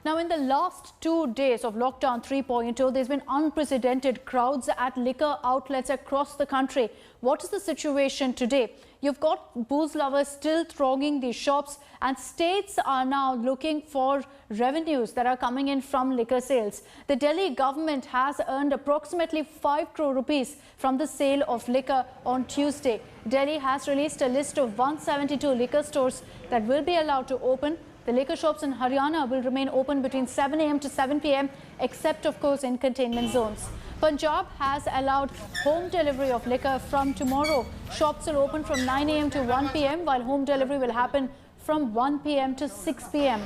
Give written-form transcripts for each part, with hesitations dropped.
Now, in the last 2 days of lockdown 3.0, there's been unprecedented crowds at liquor outlets across the country. What is the situation today? You've got booze lovers still thronging these shops, and states are now looking for revenues that are coming in from liquor sales. The Delhi government has earned approximately 5 crore rupees from the sale of liquor on Tuesday. Delhi has released a list of 172 liquor stores that will be allowed to open. The liquor shops in Haryana will remain open between 7 a.m. to 7 p.m. except, of course, in containment zones. Punjab has allowed home delivery of liquor from tomorrow. Shops will open from 9 a.m. to 1 p.m. while home delivery will happen from 1 p.m. to 6 p.m.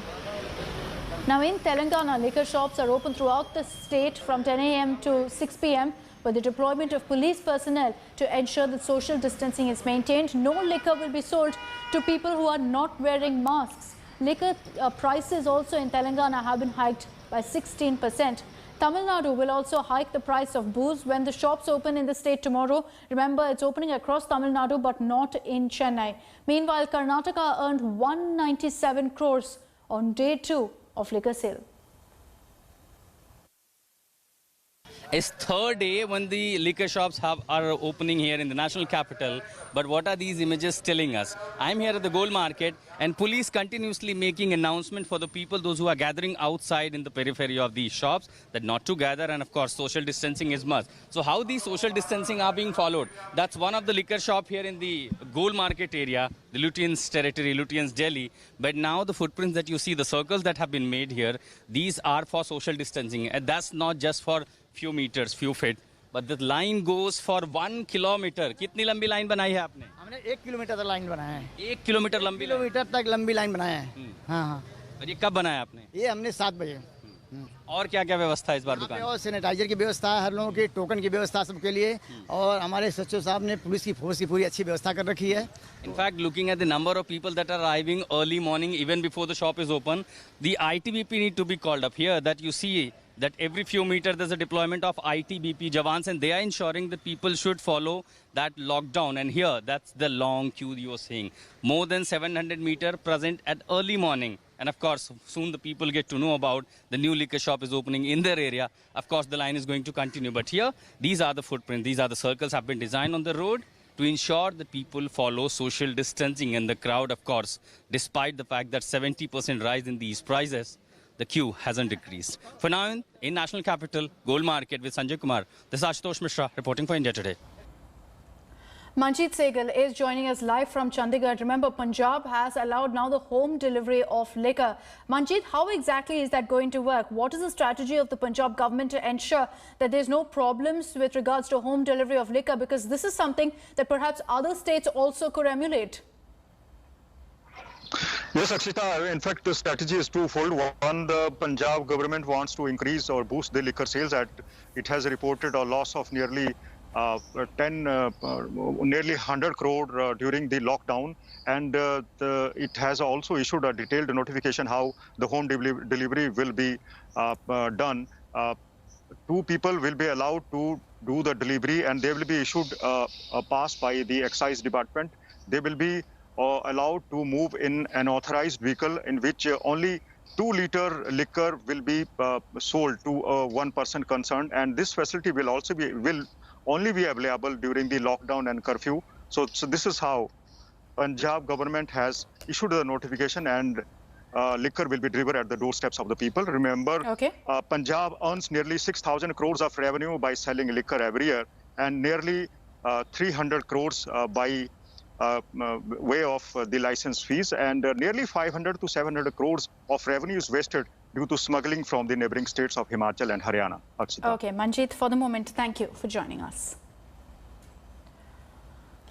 Now, in Telangana, liquor shops are open throughout the state from 10 a.m. to 6 p.m. with the deployment of police personnel to ensure that social distancing is maintained. No liquor will be sold to people who are not wearing masks. Liquor prices also in Telangana have been hiked by 16%. Tamil Nadu will also hike the price of booze when the shops open in the state tomorrow. Remember, it's opening across Tamil Nadu but not in Chennai. Meanwhile, Karnataka earned 197 crores on day 2 of liquor sale. It's third day when the liquor shops are opening here in the national capital. But what are these images telling us? I'm here at the gold market and police continuously making announcement for the people, those who are gathering outside in the periphery of these shops, that not to gather, and of course social distancing is must. So how these social distancing are being followed? That's one of the liquor shop here in the gold market area, the Lutyens territory, Lutyens Delhi. But now the footprints that you see, the circles that have been made here, these are for social distancing. And that's not just for few meters, few feet, but the line goes for 1 kilometer. कितनी लंबी line बनाई है आपने? हमने 1 kilometre तक line बनाया है। 1 kilometre लंबी किलोमीटर तक लंबी लाइन बनाया है। हाँ हाँ। और ये कब बनाया आपने? ये हमने 7 बजे। और क्या क्या व्यवस्था है इस बार दुकान? और सैनिटाइजर की व्यवस्था है, हर लोगों की टोकन की व्यवस्था सबके लिए, और हमारे सचिव साहब ने पुलिस की फोर्स की पूरी अच्छी व्यवस्था कर रखी है। In fact, looking at the number of people that are arriving early morning, even before the shop is open, the ITBP need to be called up here. That you see that every few meters there's a deployment of ITBP Jawans, and they are ensuring that people should follow that lockdown. And here, that's the long queue you are seeing. More than 700 meters present at early morning. And of course, soon the people get to know about the new liquor shop is opening in their area. Of course, the line is going to continue. But here, these are the footprints. These are the circles have been designed on the road to ensure that people follow social distancing. And the crowd, of course, despite the fact that 70% rise in these prices, the queue hasn't decreased. For now, in National Capital, Gold Market with Sanjay Kumar, this is Ashutosh Mishra reporting for India Today. Manjeet Sehgal is joining us live from Chandigarh. Remember, Punjab has allowed now the home delivery of liquor. Manjeet, how exactly is that going to work? What is the strategy of the Punjab government to ensure that there's no problems with regards to home delivery of liquor? Because this is something that perhaps other states also could emulate. Yes, Akshita, in fact, the strategy is twofold. One, the Punjab government wants to increase or boost the liquor sales. It has reported a loss of nearly nearly 100 crore during the lockdown, and it has also issued a detailed notification how the home delivery will be done. 2 people will be allowed to do the delivery, and they will be issued a pass by the excise department. They will be allowed to move in an authorized vehicle in which only 2-liter liquor will be sold to one person concerned, and this facility will also will only be available during the lockdown and curfew. So this is how Punjab government has issued a notification, and liquor will be delivered at the doorsteps of the people. Remember, Punjab earns nearly 6,000 crores of revenue by selling liquor every year, and nearly 300 crores by way of the license fees, and nearly 500 to 700 crores of revenue is wasted due to smuggling from the neighboring states of Himachal and Haryana. Akshita. Okay, Manjeet, for the moment, thank you for joining us.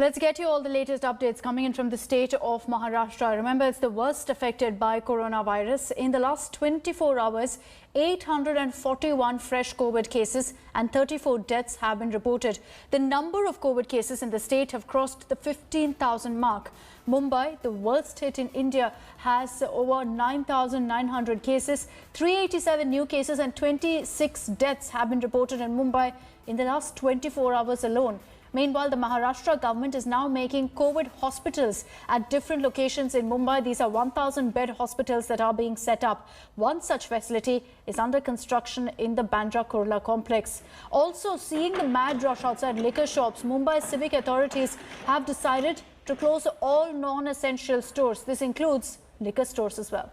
Let's get you all the latest updates coming in from the state of Maharashtra. Remember, it's the worst affected by coronavirus. In the last 24 hours, 841 fresh COVID cases and 34 deaths have been reported. The number of COVID cases in the state have crossed the 15,000 mark. Mumbai, the worst hit in India, has over 9,900 cases. 387 new cases and 26 deaths have been reported in Mumbai in the last 24 hours alone. Meanwhile, the Maharashtra government is now making COVID hospitals at different locations in Mumbai. These are 1,000-bed hospitals that are being set up. One such facility is under construction in the Bandra Kurla complex. Also, seeing the mad rush outside liquor shops, Mumbai civic authorities have decided to close all non-essential stores. This includes liquor stores as well.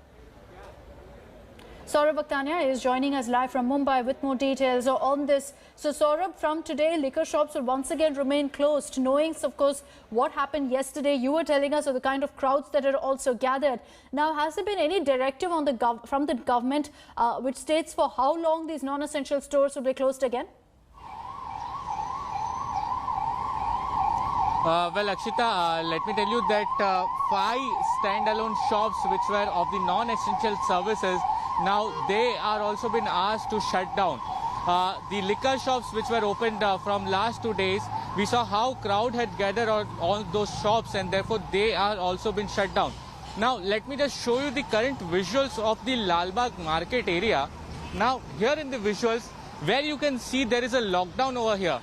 Saurabh Bhaktania is joining us live from Mumbai with more details on this. So Saurabh, from today, liquor shops will once again remain closed, knowing, of course, what happened yesterday. You were telling us of the kind of crowds that are also gathered. Now, has there been any directive on from the government which states for how long these non-essential stores will be closed again? Well, Akshita, let me tell you that 5 standalone shops which were of the non-essential services, now they are also been asked to shut down. The liquor shops which were opened from last 2 days, we saw how crowd had gathered on all those shops, and therefore they are also been shut down. Now, let me just show you the current visuals of the Lalbagh market area. Now, here in the visuals, where you can see there is a lockdown over here.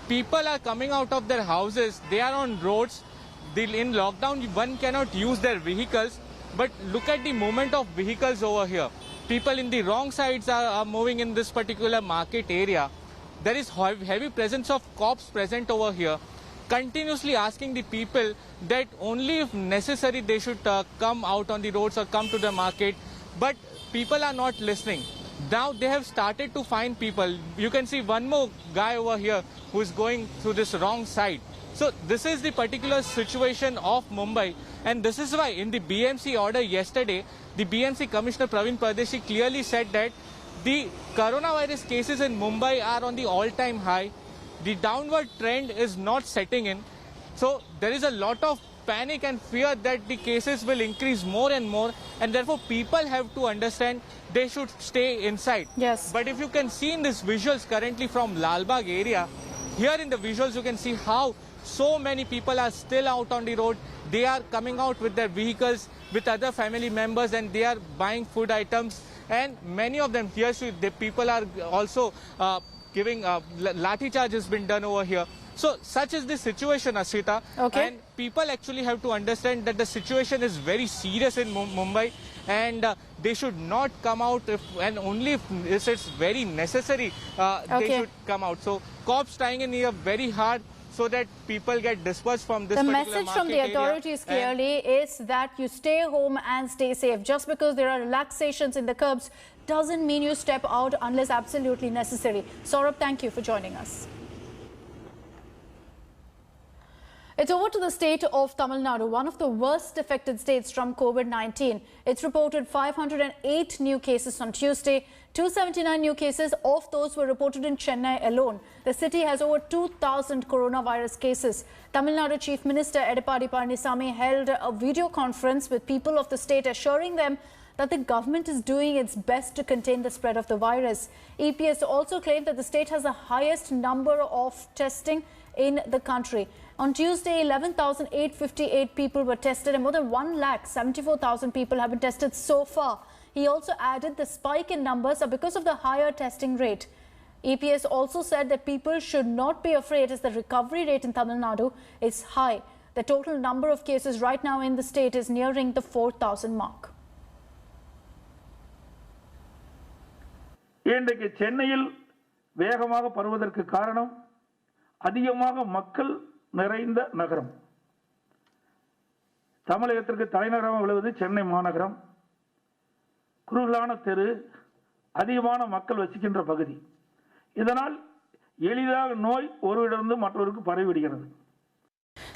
People are coming out of their houses, they are on roads. In lockdown, one cannot use their vehicles, but look at the movement of vehicles over here. People in the wrong sides are moving in this particular market area. There is heavy presence of cops present over here, continuously asking the people that only if necessary they should come out on the roads or come to the market, but people are not listening. Now they have started to find people. You can see one more guy over here who is going through this wrong side. So this is the particular situation of Mumbai, and this is why in the BMC order yesterday, the BMC Commissioner Praveen Pardeshi clearly said that the coronavirus cases in Mumbai are on the all-time high. The downward trend is not setting in. So there is a lot of panic and fear that the cases will increase more and more, and therefore people have to understand they should stay inside. Yes. But if you can see in these visuals currently from Lalbagh area, here in the visuals you can see how so many people are still out on the road. They are coming out with their vehicles, with other family members, and they are buying food items. And many of them here, the people are also giving lathi charge has been done over here. So such is the situation, Ashita. Okay. And people actually have to understand that the situation is very serious in Mumbai, and they should not come out and only if it's very necessary they should come out. So cops trying in here very hard so that people get dispersed from this particular market area. The message from the authorities clearly is that you stay home and stay safe. Just because there are relaxations in the curbs doesn't mean you step out unless absolutely necessary. Saurabh, thank you for joining us. It's over to the state of Tamil Nadu, one of the worst affected states from COVID-19. It's reported 508 new cases on Tuesday. 279 new cases of those were reported in Chennai alone. The city has over 2,000 coronavirus cases. Tamil Nadu Chief Minister Edappadi Palaniswamy held a video conference with people of the state, assuring them that the government is doing its best to contain the spread of the virus. EPS also claimed that the state has the highest number of testing in the country. On Tuesday, 11,858 people were tested and more than 1,74,000 people have been tested so far. He also added the spike in numbers are because of the higher testing rate. EPS also said that people should not be afraid as the recovery rate in Tamil Nadu is high. The total number of cases right now in the state is nearing the 4,000 mark. இன்றைக்கு சென்னையில் வேகமாக பரவுவதற்கு காரணம் அதிகமாக மக்கள் நிறைந்த நகரம். தமிழகத்திற்கு தலைநகரமாக விளங்குவது சென்னை மாநகரம். குறுகலான தெரு, அதிகமான மக்கள் வசிக்கின்ற பகுதி. இதனால் எளிதாக நோய் ஒருவரிடமிருந்து மற்றொருக்கு பரவிவிடுகிறது.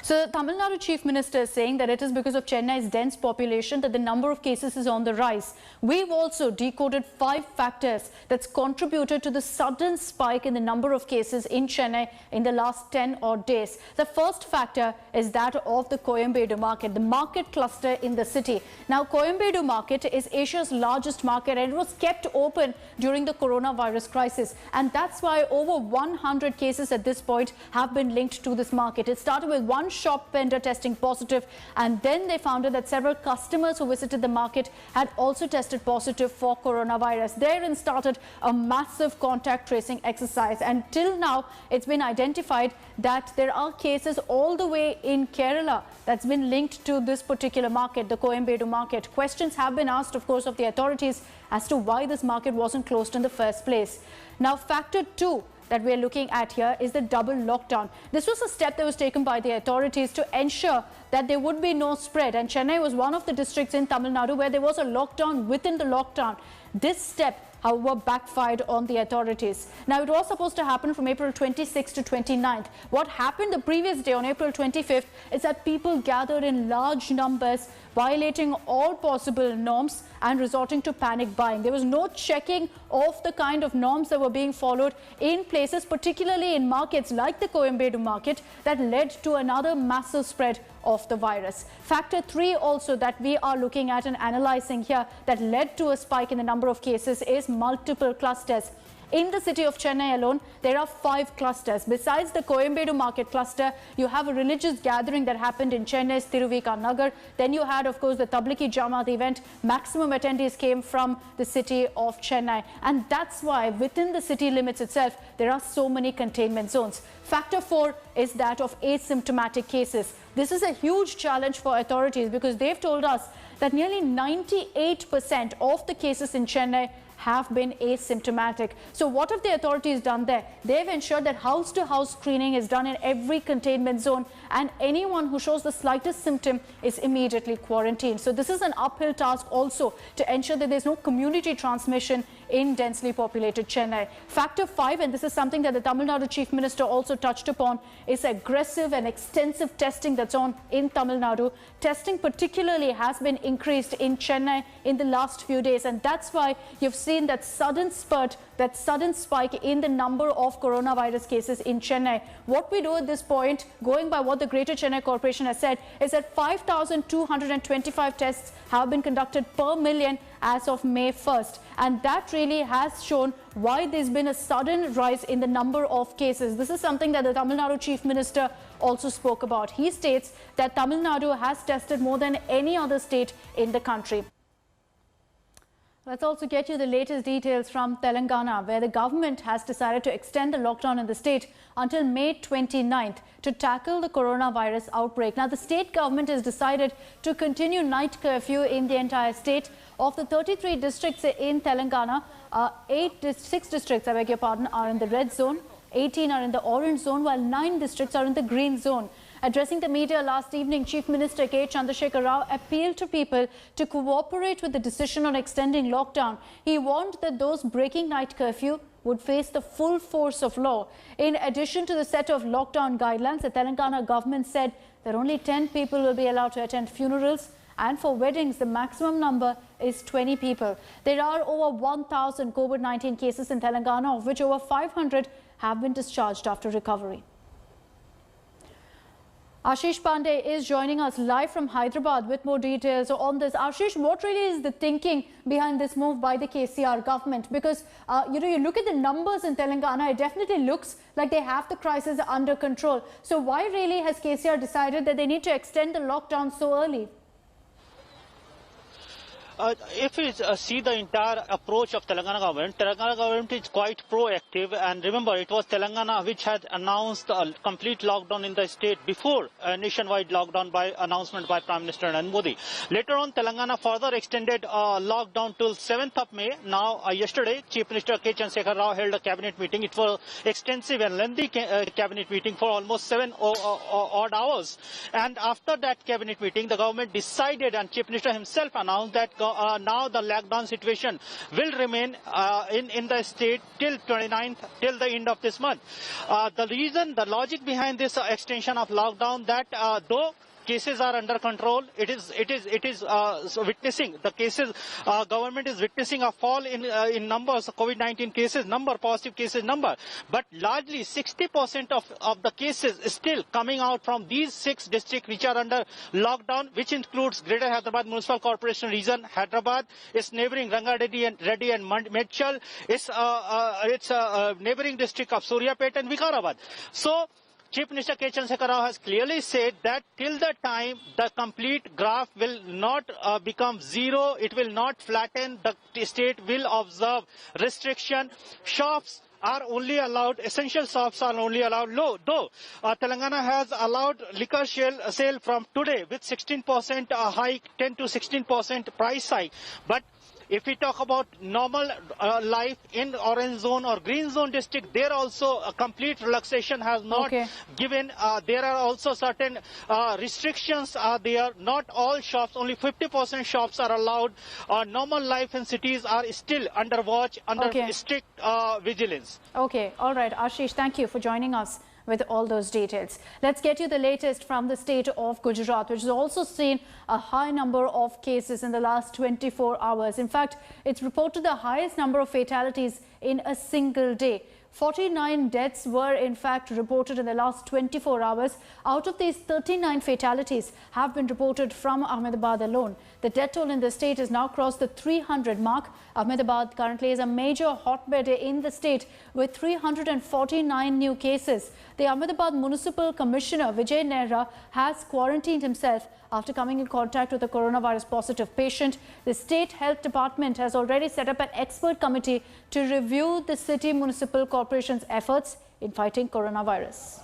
So the Tamil Nadu Chief Minister is saying that it is because of Chennai's dense population that the number of cases is on the rise. We've also decoded 5 factors that's contributed to the sudden spike in the number of cases in Chennai in the last 10 odd days. The first factor is that of the Coimbatore market, the market cluster in the city. Now, Coimbatore market is Asia's largest market and it was kept open during the coronavirus crisis. And that's why over 100 cases at this point have been linked to this market. It started with one shop vendor testing positive, and then they found out that several customers who visited the market had also tested positive for coronavirus. Therein started a massive contact tracing exercise, and till now it's been identified that there are cases all the way in Kerala that's been linked to this particular market, the Coimbatore market. Questions have been asked, of course, of the authorities as to why this market wasn't closed in the first place. Now, factor 2 that we are looking at here is the double lockdown. This was a step that was taken by the authorities to ensure that there would be no spread, and Chennai was one of the districts in Tamil Nadu where there was a lockdown within the lockdown. This step, however, backfired on the authorities. Now, it was supposed to happen from April 26th to 29th. What happened the previous day on April 25th is that people gathered in large numbers, violating all possible norms and resorting to panic buying. There was no checking of the kind of norms that were being followed in places, particularly in markets like the Coimbatore market, that led to another massive spread of the virus. Factor 3 also that we are looking at and analyzing here that led to a spike in the number of cases is multiple clusters. In the city of Chennai alone, there are 5 clusters. Besides the Coimbatore market cluster, you have a religious gathering that happened in Chennai's Thiruvika Nagar. Then you had, of course, the Tablighi Jamaat event. Maximum attendees came from the city of Chennai. And that's why within the city limits itself, there are so many containment zones. Factor 4 is that of asymptomatic cases. This is a huge challenge for authorities because they've told us that nearly 98% of the cases in Chennai have been asymptomatic. So what have the authorities done there? They've ensured that house-to-house screening is done in every containment zone, and anyone who shows the slightest symptom is immediately quarantined. So this is an uphill task also to ensure that there's no community transmission in densely populated Chennai. Factor 5, and this is something that the Tamil Nadu Chief Minister also touched upon, is aggressive and extensive testing that's on in Tamil Nadu. Testing particularly has been increased in Chennai in the last few days, and that's why you've seen that sudden spurt, that sudden spike in the number of coronavirus cases in Chennai. What we do at this point, going by what the Greater Chennai Corporation has said, is that 5,225 tests have been conducted per million as of May 1st. And that really has shown why there's been a sudden rise in the number of cases. This is something that the Tamil Nadu Chief Minister also spoke about. He states that Tamil Nadu has tested more than any other state in the country. Let's also get you the latest details from Telangana, where the government has decided to extend the lockdown in the state until May 29th to tackle the coronavirus outbreak. Now, the state government has decided to continue night curfew in the entire state. Of the 33 districts in Telangana, 6 districts, I beg your pardon, are in the red zone, 18 are in the orange zone, while 9 districts are in the green zone. Addressing the media last evening, Chief Minister K. Chandrasekhar Rao appealed to people to cooperate with the decision on extending lockdown. He warned that those breaking night curfew would face the full force of law. In addition to the set of lockdown guidelines, the Telangana government said that only 10 people will be allowed to attend funerals, and for weddings, the maximum number is 20 people. There are over 1,000 COVID-19 cases in Telangana, of which over 500 have been discharged after recovery. Ashish Pandey is joining us live from Hyderabad with more details on this. Ashish, what really is the thinking behind this move by the KCR government? Because, you look at the numbers in Telangana, it definitely looks like they have the crisis under control. So why really has KCR decided that they need to extend the lockdown so early? If we see the entire approach of Telangana government is quite proactive, and remember, it was Telangana which had announced a complete lockdown in the state before a nationwide lockdown by announcement by Prime Minister Nadu Modi. Later on, Telangana further extended lockdown till 7th of May. Now, yesterday, Chief Minister K. Chandrasekhar Rao held a cabinet meeting. It was extensive and lengthy cabinet meeting for almost 7 odd hours. And after that cabinet meeting, the government decided, and Chief Minister himself announced that now the lockdown situation will remain in the state till 29th, till the end of this month. The logic behind this extension of lockdown, that though cases are under control, it is witnessing the cases. Government is witnessing a fall in numbers of COVID-19 cases number, positive cases number. But largely 60% of the cases is still coming out from these 6 districts which are under lockdown, which includes Greater Hyderabad Municipal Corporation region, Hyderabad, its neighboring Rangareddy and Medchal, its neighboring district of Suryapet and Vikarabad. So Chief Minister K. Chandrasekhar Rao has clearly said that till the time the complete graph will not become zero, it will not flatten, the state will observe restriction. Shops are only allowed, essential shops are only allowed. Though Telangana has allowed liquor sale from today with 16% hike, 10 to 16% price hike. But if we talk about normal life in orange zone or green zone district, there also a complete relaxation has not given. There are also certain restrictions are there. Not all shops, only 50% shops are allowed. Normal life in cities are still under watch, under strict vigilance. Okay, all right. Ashish, thank you for joining us with all those details. Let's get you the latest from the state of Gujarat, which has also seen a high number of cases in the last 24 hours. In fact, it's reported the highest number of fatalities in a single day. 49 deaths were in fact reported in the last 24 hours. Out of these, 39 fatalities have been reported from Ahmedabad alone. The death toll in the state has now crossed the 300 mark. Ahmedabad currently is a major hotbed in the state with 349 new cases. The Ahmedabad Municipal Commissioner Vijay Nehra has quarantined himself after coming in contact with a coronavirus positive patient. The State Health Department has already set up an expert committee to review the city municipal corporation's efforts in fighting coronavirus.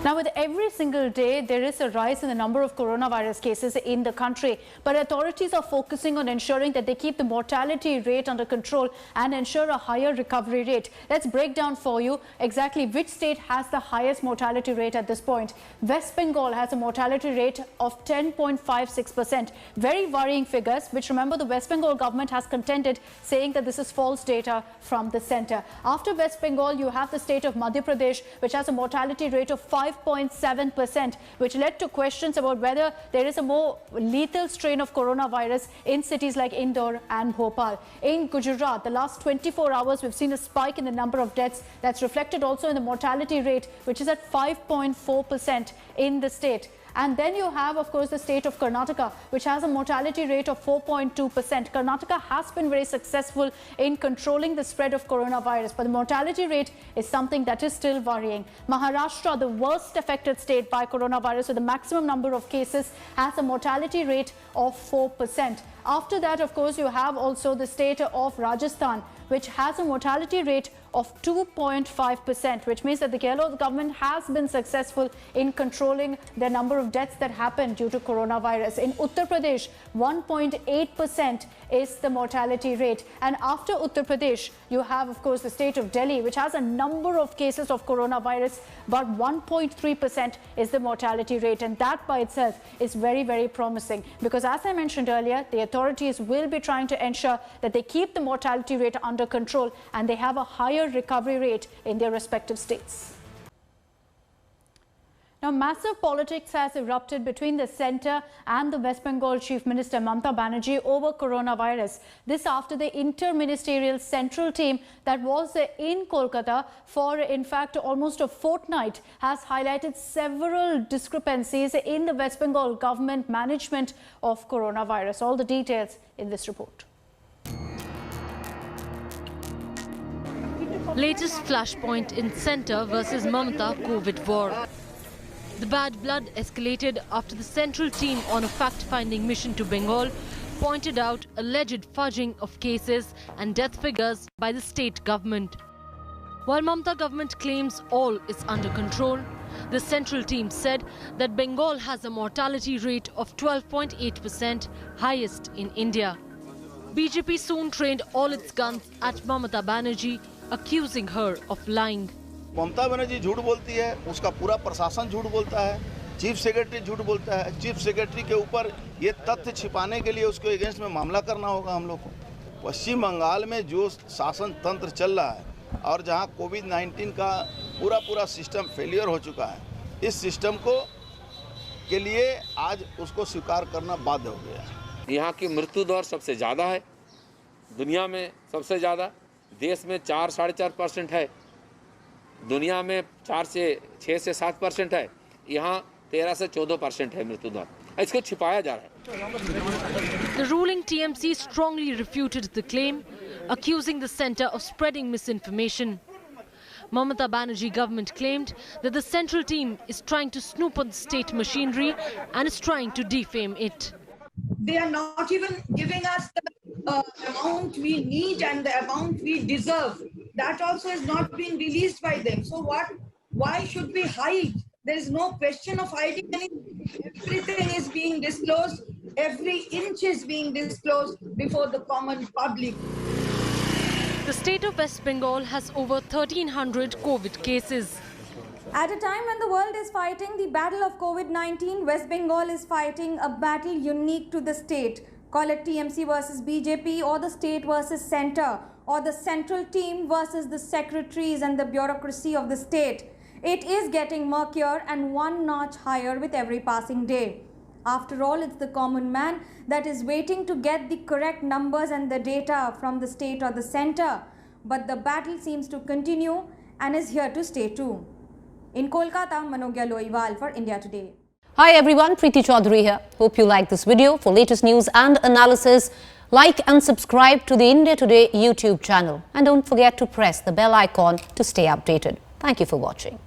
Now, with every single day, there is a rise in the number of coronavirus cases in the country. But authorities are focusing on ensuring that they keep the mortality rate under control and ensure a higher recovery rate. Let's break down for you exactly which state has the highest mortality rate at this point. West Bengal has a mortality rate of 10.56%. Very worrying figures, which remember the West Bengal government has contended, saying that this is false data from the center. After West Bengal, you have the state of Madhya Pradesh, which has a mortality rate of 5.7%, which led to questions about whether there is a more lethal strain of coronavirus in cities like Indore and Bhopal. In Gujarat, the last 24 hours, we've seen a spike in the number of deaths. That's reflected also in the mortality rate, which is at 5.4% in the state. And then you have, of course, the state of Karnataka, which has a mortality rate of 4.2%. Karnataka has been very successful in controlling the spread of coronavirus, but the mortality rate is something that is still worrying. Maharashtra, the worst affected state by coronavirus with the maximum number of cases, has a mortality rate of 4%. After that, of course, you have also the state of Rajasthan, which has a mortality rate of 2.5%, which means that the Gehlot government has been successful in controlling the number of deaths that happen due to coronavirus. In Uttar Pradesh, 1.8% is the mortality rate. And after Uttar Pradesh, you have, of course, the state of Delhi, which has a number of cases of coronavirus, but 1.3% is the mortality rate. And that by itself is very, very promising, because as I mentioned earlier, the authorities will be trying to ensure that they keep the mortality rate under control and they have a higher recovery rate in their respective states. Now, massive politics has erupted between the centre and the West Bengal Chief Minister Mamata Banerjee over coronavirus. This after the inter-ministerial central team that was in Kolkata for, in fact, almost a fortnight has highlighted several discrepancies in the West Bengal government management of coronavirus. All the details in this report. Latest flashpoint in centre versus Mamata COVID war. The bad blood escalated after the central team on a fact-finding mission to Bengal pointed out alleged fudging of cases and death figures by the state government. While Mamata government claims all is under control, the central team said that Bengal has a mortality rate of 12.8%, highest in India. BJP soon trained all its guns at Mamata Banerjee, accusing her of lying. Mamata Banerjee झूठ बोलती है, उसका पूरा प्रशासन झूठ बोलता है, chief secretary झूठ बोलता है। चीफ सेक्रेटरी के ऊपर ये तथ्य छिपाने के लिए उसको अगेंस्ट में मामला करना होगा हम लोग को। पश्चिम बंगाल में जो शासन तंत्र चल रहा है और जहां कोविड-19 का पूरा सिस्टम फेलियर हो चुका है, इस सिस्टम को के लिए आज उसको स्वीकार करना बाध्य हो गया है। यहाँ की मृत्यु दर सबसे ज़्यादा है, दुनिया में सबसे ज़्यादा, देश में 4-4.5% है, दुनिया में 6 से 7% है, यहाँ 13 से 14% है मृत्यु दर। इसको छिपाया जा रहा है। The ruling TMC strongly refuted the claim, accusing the centre of spreading misinformation. Mamata Banerjee government claimed that the central team is trying to snoop on the state machinery and is trying to defame it. They are not even giving us the amount we need and the amount we deserve. That also is not being released by them. So why should we hide? There is no question of hiding anything. Everything is being disclosed. Every inch is being disclosed before the common public. The state of West Bengal has over 1,300 COVID cases. At a time when the world is fighting the battle of COVID-19, West Bengal is fighting a battle unique to the state. Call it TMC versus BJP, or the state versus centre, or the central team versus the secretaries and the bureaucracy of the state. It is getting murkier and one notch higher with every passing day. After all, it's the common man that is waiting to get the correct numbers and the data from the state or the centre. But the battle seems to continue and is here to stay too. In Kolkata, Manogya Loiwal for India Today. Hi everyone, Preeti Chaudhary here. Hope you like this video. For latest news and analysis, like and subscribe to the India Today YouTube channel. And don't forget to press the bell icon to stay updated. Thank you for watching.